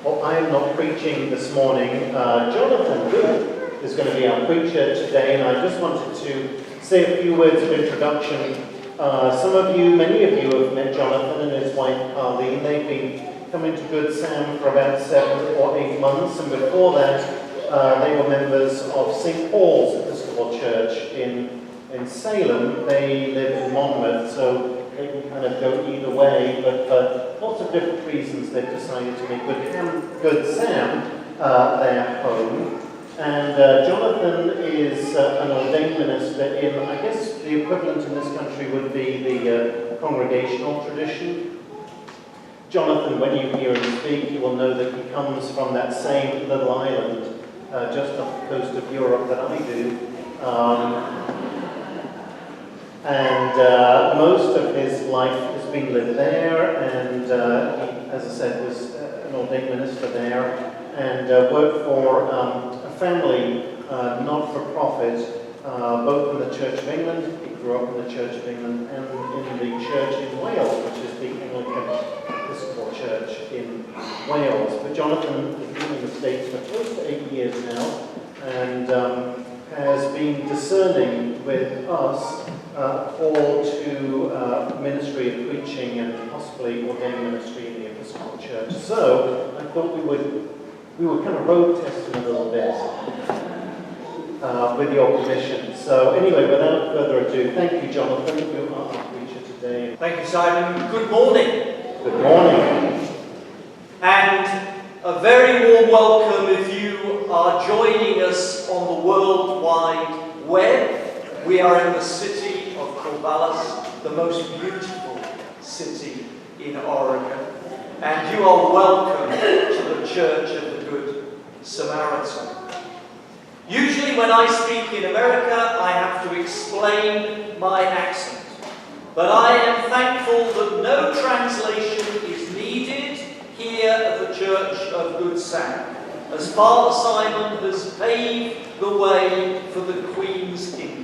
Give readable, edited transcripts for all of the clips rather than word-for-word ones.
Well, I am not preaching this morning. Jonathan Good is going to be our preacher today, and I just wanted to say a few words of introduction. Some of you, many of you have met Jonathan and his wife Carleen. They've been coming to Good Sam for about 7 or 8 months, and before that they were members of St. Paul's Episcopal Church in Salem. They live in Monmouth, so they can kind of go either way, but for lots of different reasons they've decided to make Good Sam their home. And Jonathan is an ordained minister in, I guess the equivalent in this country would be the congregational tradition. Jonathan, when you hear him speak, you will know that he comes from that same little island just off the coast of Europe that I do. And most of his life has been lived there, and he, as I said, was an ordained minister there, and worked for a family not-for-profit, both in the Church of England. He grew up in the Church of England and in the church in Wales, which is the Anglican Episcopal Church in Wales. But Jonathan has been in the States for close to 8 years now, and has been discerning with us call to ministry of preaching and possibly ordained ministry in the Episcopal Church. So I thought we would kind of road test him a little bit with your permission. So anyway, without further ado, thank you, Jonathan. You are our preacher today. Thank you, Simon. Good morning. Good morning. And a very warm welcome if you are joining us on the World Wide Web. We are in the city of Corvallis, the most beautiful city in Oregon. And you are welcome to the Church of the Good Samaritan. Usually when I speak in America, I have to explain my accent. But I am thankful that no translation is needed here at the Church of Good Sam, as Father Simon has paved the way for the Queen's English.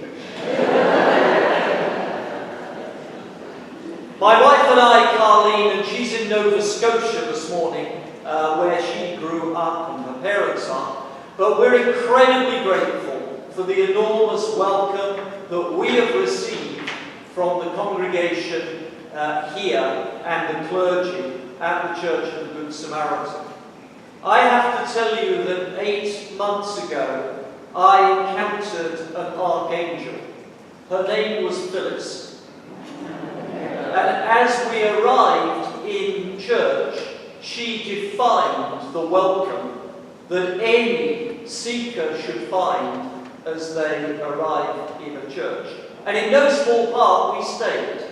My wife and I, Carleen, and she's in Nova Scotia this morning, where she grew up and her parents are, but we're incredibly grateful for the enormous welcome that we have received from the congregation here and the clergy at the Church of the Good Samaritan. I have to tell you that 8 months ago, I encountered an archangel. Her name was Phyllis. And as we arrived in church, she defined the welcome that any seeker should find as they arrive in a church. And in no small part, we stayed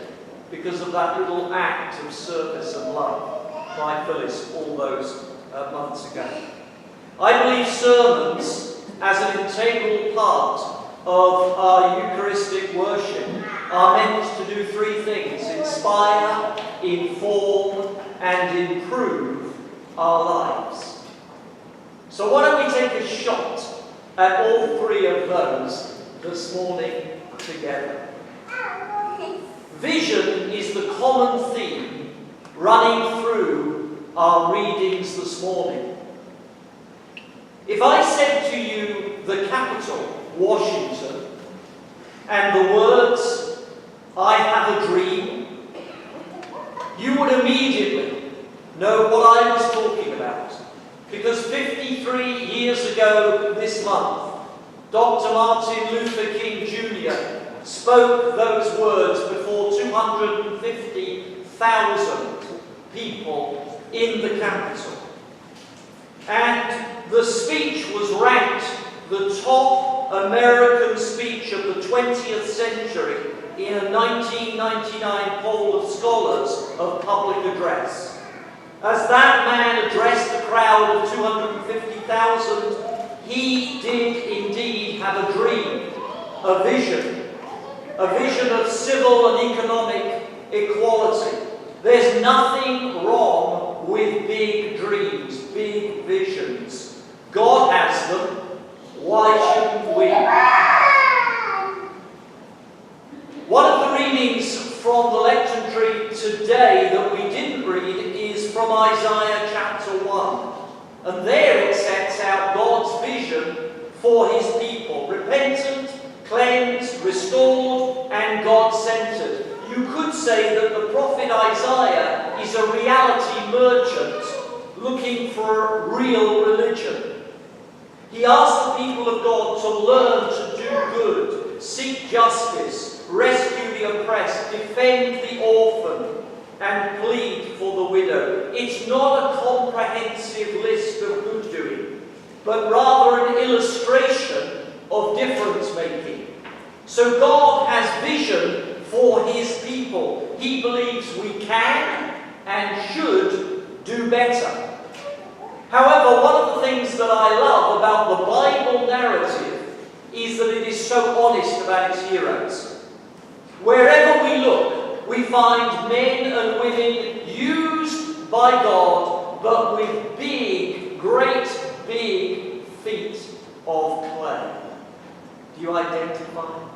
because of that little act of service and love by Phyllis all those months ago. I believe sermons, as an integral part of our Eucharistic worship, are meant to do 3 things: inspire, inform, and improve our lives. So why don't we take a shot at all 3 of those this morning together? Vision is the common theme running through our readings this morning. If I said to you the capital, Washington, and the words, "I have a dream," you would immediately know what I was talking about. Because 53 years ago this month, Dr. Martin Luther King Jr. spoke those words before 250,000 people in the capital. And the speech was ranked the top American speech of the 20th century in a 1999 poll of scholars of public address. As that man addressed a crowd of 250,000, he did indeed have a dream, a vision of civil and economic equality. There's nothing wrong with big dreams, big visions. God has them. Why shouldn't we? One of the readings from the lectionary today that we didn't read is from Isaiah chapter 1. And there it sets out God's vision for his people. Repentant, cleansed, restored, and God-centered. You could say that the prophet Isaiah is a reality merchant looking for real religion. He asked the people of God to learn to do good, seek justice, rescue the oppressed, defend the orphan, and plead for the widow. It's not a comprehensive list of good doing, but rather an illustration of difference making. So God has vision for his people. He believes we can and should do better. However, one of the things that I love about the Bible narrative is that it is so honest about its heroes. Wherever we look, we find men and women used by God, but with great big feet of clay. Do you identify?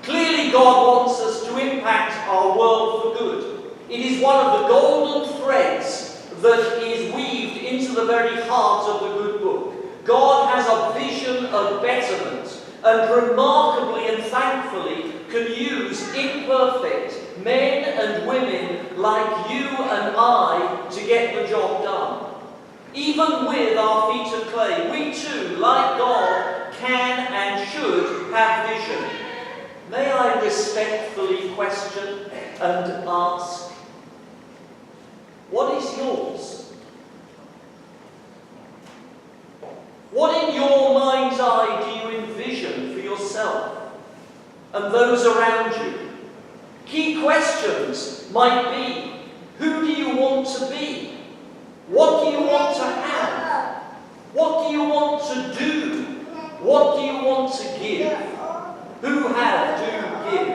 Clearly, God wants us to impact our world for good. It is one of the golden threads that is weaved into the very heart of the good book. God has a vision of betterment, and remarkably and thankfully can use imperfect men and women like you and I to get the job done. Even with our feet of clay, we too, like God, can and should have vision. May I respectfully question and ask, what is yours? What in your mind's eye do you envision for yourself and those around you? Key questions might be, who do you want to be? What do you want to have? What do you want to do? What do you want to give? Who have to give?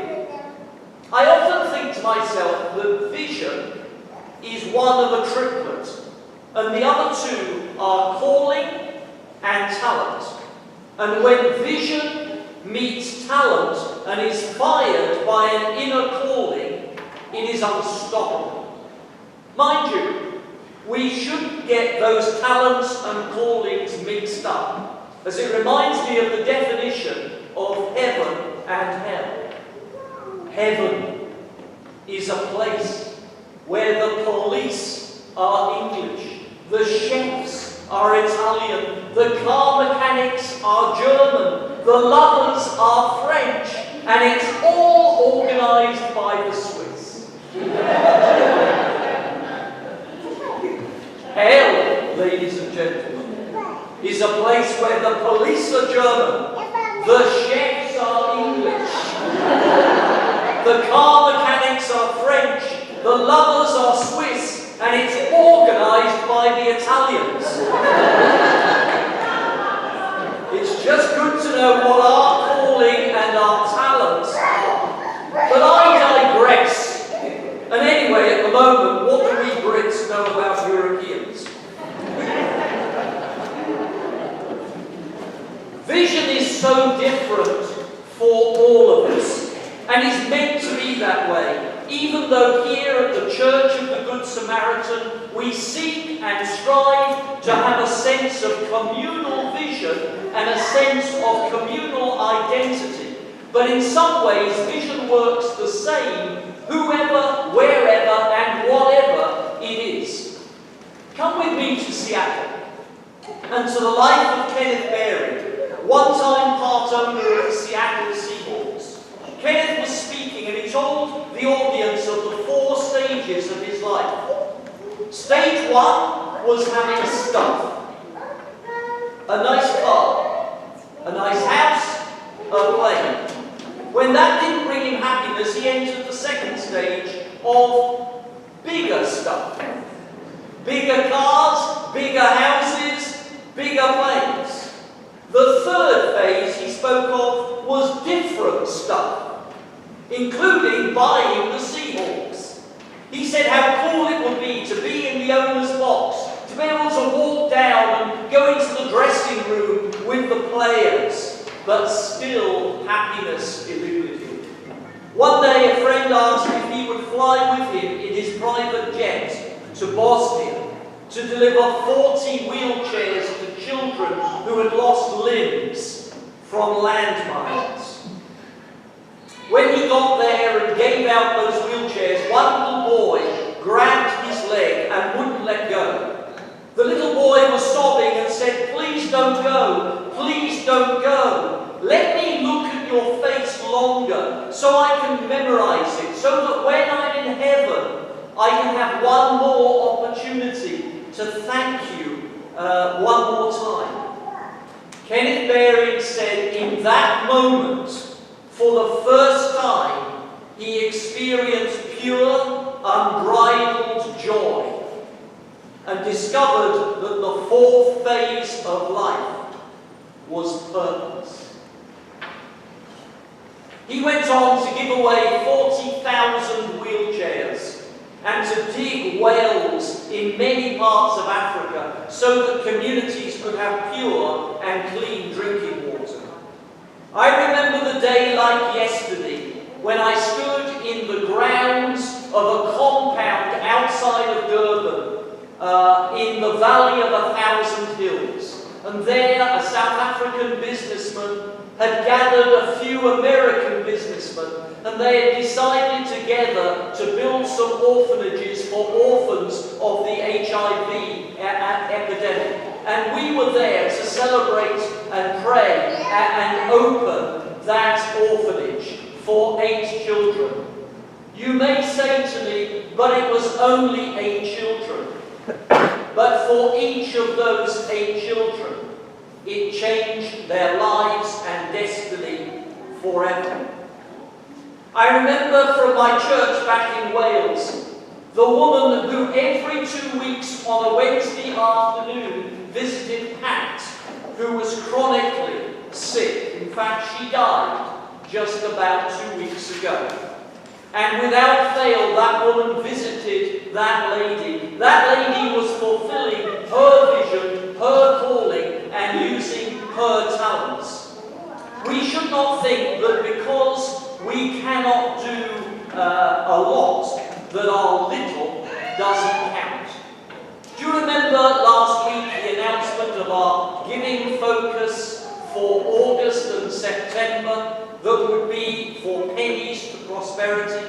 I often think to myself that vision is one of a triplet, and the other two are calling and talent. And when vision meets talent and is fired by an inner calling, it is unstoppable. Mind you, we shouldn't get those talents and callings mixed up, as it reminds me of the definition of heaven and hell. Heaven is a place where the police are English, the chefs are Italian, the car mechanics are German, the lovers are French, and it's all organised by the Swiss. Hell, ladies and gentlemen, is a place where the police are German, the chefs are English, the car mechanics are French, the lovers are Swiss, and it's organised by the Italians. It's just good to know what our calling and our talents are. But I digress. And anyway, at the moment, what do we Brits know about Europeans? Vision is so different for all of us, and is meant to be that way. Even though here at the Church of the Good Samaritan, we seek and strive to have a sense of communal vision and a sense of communal identity. But in some ways, vision works the same, whoever, wherever, and whatever it is. Come with me to Seattle and to the life of Kenneth Berry, one-time part owner of the Seattle Seahawks. Kenneth was speaking and he told the audience of the 4 stages of his life. Stage 1 was having stuff. A nice car, a nice house, a plane. When that didn't bring him happiness, he entered the second stage of bigger stuff. Bigger cars, bigger houses, bigger planes. The third phase he spoke of was different stuff, including buying the Seahawks. He said how cool it would be to be in the owner's box, to be able to walk down and go into the dressing room with the players, but still happiness eluded him. One day a friend asked if he would fly with him in his private jet to Bosnia, to deliver 40 wheelchairs to children who had lost limbs from landmines. When he got there and gave out those wheelchairs, one little boy grabbed his leg and wouldn't let go. The little boy was sobbing and said, "Please don't go, please don't go. Let me look at your face longer so I can memorize it, so that when I'm in heaven, I can have one more opportunity to thank you one more time." Kenneth Baring said in that moment, for the first time, he experienced pure, unbridled joy and discovered that the fourth phase of life was purpose. He went on to give away 40,000 wheelchairs and to dig wells in many parts of Africa so that communities could have pure and clean drinking water. I remember the day like yesterday when I stood in the grounds of a compound outside of Durban in the Valley of 1,000 Hills. And there a South African businessman had gathered a few American businessmen, and they had decided together to build some orphanages for orphans of the HIV epidemic. And we were there to celebrate and pray and open that orphanage for 8 children. You may say to me, but it was only 8 children. But for each of those 8 children, it changed their lives and destiny forever. I remember from my church back in Wales, the woman who every 2 weeks on a Wednesday afternoon visited Pat, who was chronically sick. In fact, she died just about 2 weeks ago. And without fail, that woman visited that lady. That lady was fulfilling her vision, her calling, and using her talents. We should not think that because we cannot do a lot, that our little doesn't count. Do you remember last week the announcement of our giving focus for August and September that would be for pennies to prosperity?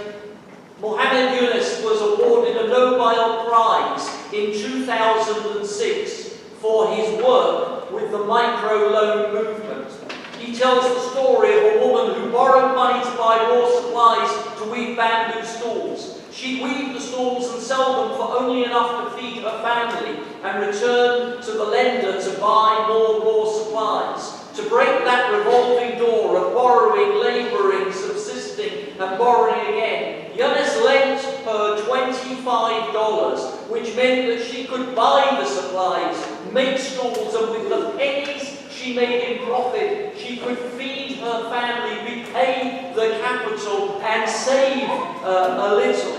Mohammed Yunus was awarded a Nobel Prize in 2006 for his work with the microloan movement. He tells the story of a woman who borrowed money to buy raw supplies to weave bamboo stools. She'd weave the stools and sell them for only enough to feed her family and return to the lender to buy more raw supplies. To break that revolving door of borrowing, labouring, subsisting and borrowing again, Yunus lent her $25, which meant that she could buy the supplies, make stools, and with the pennies she made in profit, she could feed her family, repay the capital and save a little.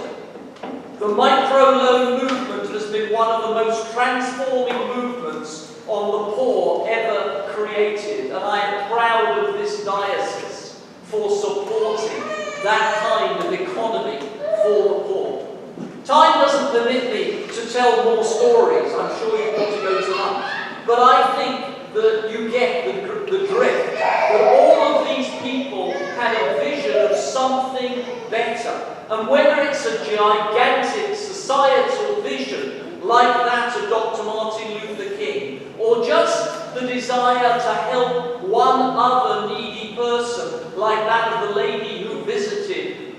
The microloan movement has been one of the most transforming movements on the poor ever created, and I am proud of this diocese for supporting that kind of economy for the poor. Time doesn't permit me to tell more stories. I'm sure you want to go to lunch. But I think that you get the drift, that all of these people had a vision of something better. And whether it's a gigantic societal vision like that of Dr. Martin Luther King, or just the desire to help one other needy person like that of the lady who visited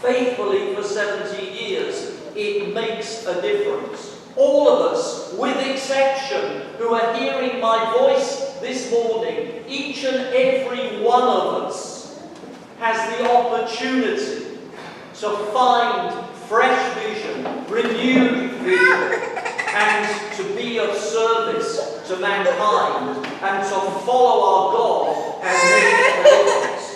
faithfully for 17 years, it makes a difference. All of us, with exception, who are hearing my voice this morning, each and every one of us has the opportunity to find fresh vision, renewed vision, and to be of service to mankind, and to follow our God and make a difference.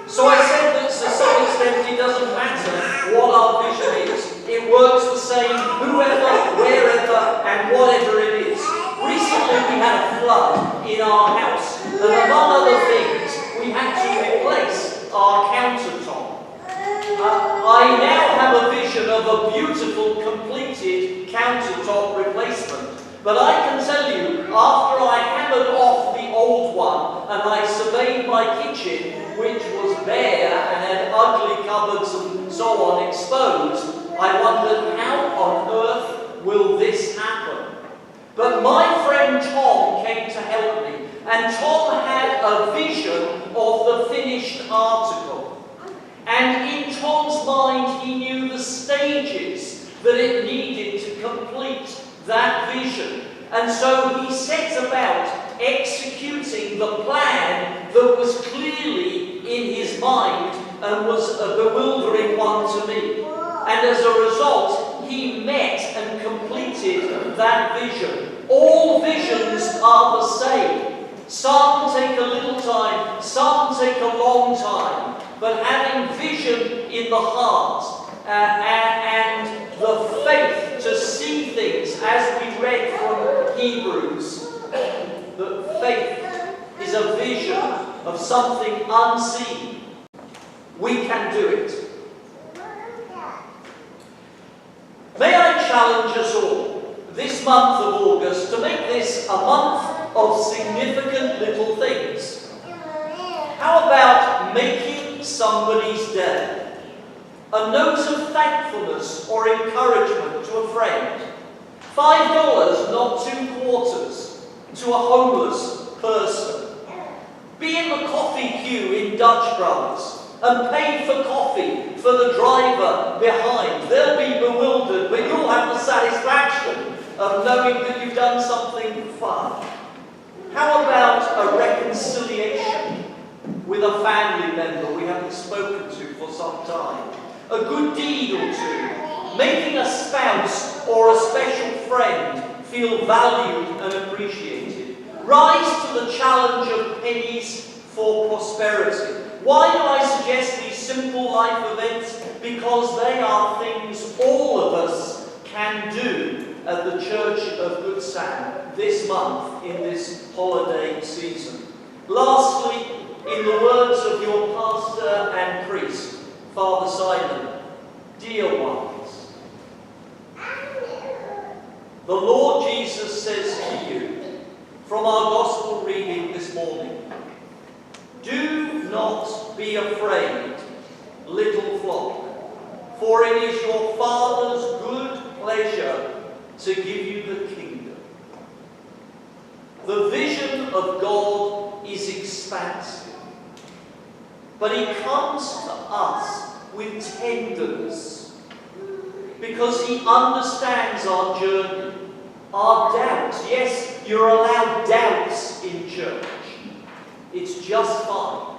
So I said that to some extent it doesn't matter what our vision is. It works the same whoever, wherever, and whatever it is. Recently we had a flood in our house, and among other things, we had to replace our countertop. I now have a vision of a beautiful, completed countertop But I can tell you, after I hammered off the old one and I surveyed my kitchen, which was bare and had ugly cupboards and so on exposed, I wondered, how on earth will this happen? But my friend Tom came to help me, and Tom had a vision of the finished article. And in Tom's mind, he knew the stages that it needed to complete that vision. And so he set about executing the plan that was clearly in his mind and was a bewildering one to me. And as a result, he met and completed that vision. All visions are the same. Some take a little time, some take a long time. But having vision in the heart and the faith to see things, as we read from Hebrews, that faith is a vision of something unseen. We can do it. May I challenge us all this month of August to make this a month of significant little things. How about making somebody's day? A note of thankfulness or encouragement to a friend. $5, not 2 quarters, to a homeless person. Be in the coffee queue in Dutch Brothers and pay for coffee for the driver behind. They'll be bewildered, but you'll have the satisfaction of knowing that you've done something fun. How about a reconciliation with a family member we haven't spoken to for some time? A good deed or two, making a spouse or a special friend feel valued and appreciated. Rise to the challenge of pennies for prosperity. Why do I suggest these simple life events? Because they are things all of us can do at the Church of Good Sam this month in this holiday season. Lastly, in the words of your pastor and priest, Father Simon, dear ones, the Lord Jesus says to you, from our Gospel reading this morning, do not be afraid, little flock, for it is your Father's good pleasure to give you the kingdom. The vision of God is expansive, but He comes to us with tenderness because He understands our journey, our doubts. Yes, you're allowed doubts in church. It's just fine.